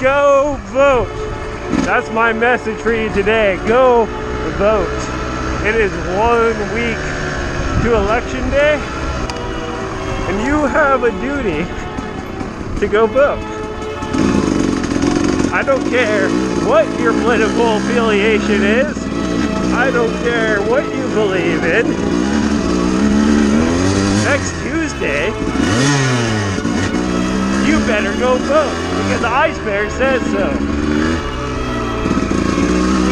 Go vote. That's my message for you today. Go vote. It is 1 week to election day, and you have a duty to go vote. I don't care what your political affiliation is. I don't care what you believe in. Next Tuesday, you better go vote because the iceberg says so.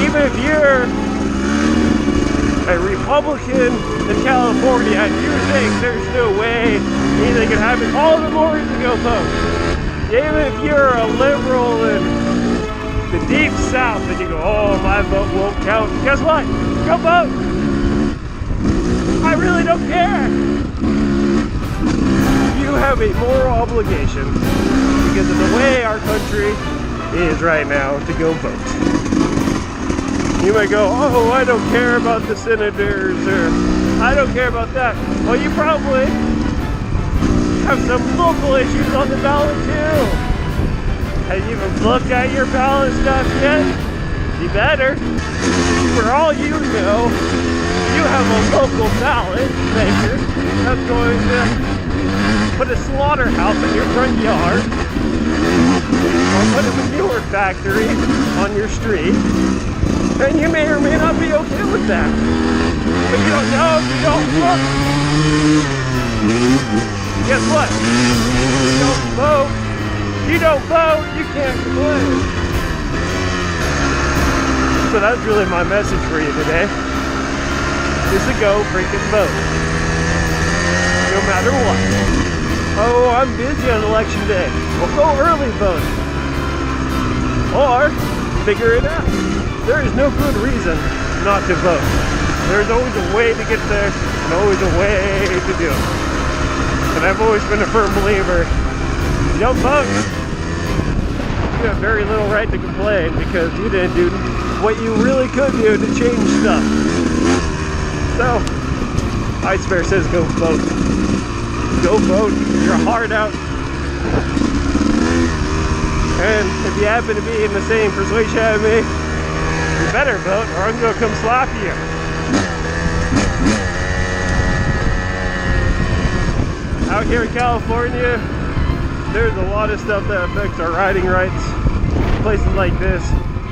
Even if you're a Republican in California and you think there's no way anything can happen, all the more reason to go vote. Even if you're a liberal in the deep south and you go, oh, my vote won't count, guess what? Go vote. I really don't care. You have a moral obligation because of the way our country is right now to go vote. You might go, oh, I don't care about the senators, or I don't care about that. Well, you probably have some local issues on the ballot too. Have you even looked at your ballot stuff yet? You better. For all you know, you have a local ballot maker that's going to put a slaughterhouse in your front yard, or put a manure factory on your street. And you may or may not be okay with that. But you don't know if you don't look. Guess what? You don't vote, you can't complain. So that's really my message for you today. Is to go freaking vote. No matter what. Oh, I'm busy on election day. Well, go early vote. Or figure it out. There is no good reason not to vote. There's always a way to get there and always a way to do it. And I've always been a firm believer, you don't vote, you have very little right to complain because you didn't do what you really could do to change stuff. So, Ice Bear says go vote. Go vote, get your heart out. And if you happen to be in the same persuasion as me, you better vote or I'm going to come slap you. Out here in California, there's a lot of stuff that affects our riding rights. Places like this,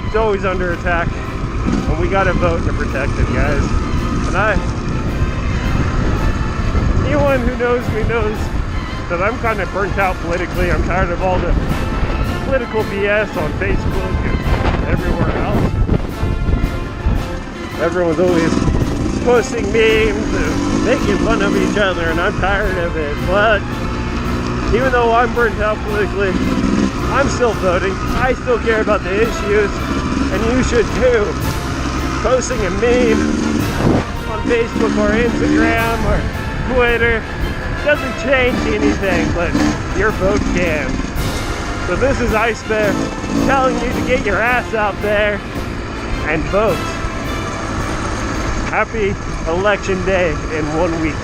it's always under attack. And we got to vote to protect it, guys. And anyone who knows me knows that I'm kind of burnt out politically. I'm tired of all the political BS on Facebook and everywhere else. Everyone's always posting memes and making fun of each other, and I'm tired of it. But even though I'm burnt out politically, I'm still voting. I still care about the issues, and you should too. Posting a meme on Facebook or Instagram or Twitter doesn't change anything, but your vote can. So this is Ice Bear telling you to get your ass out there and vote. Happy election day in 1 week.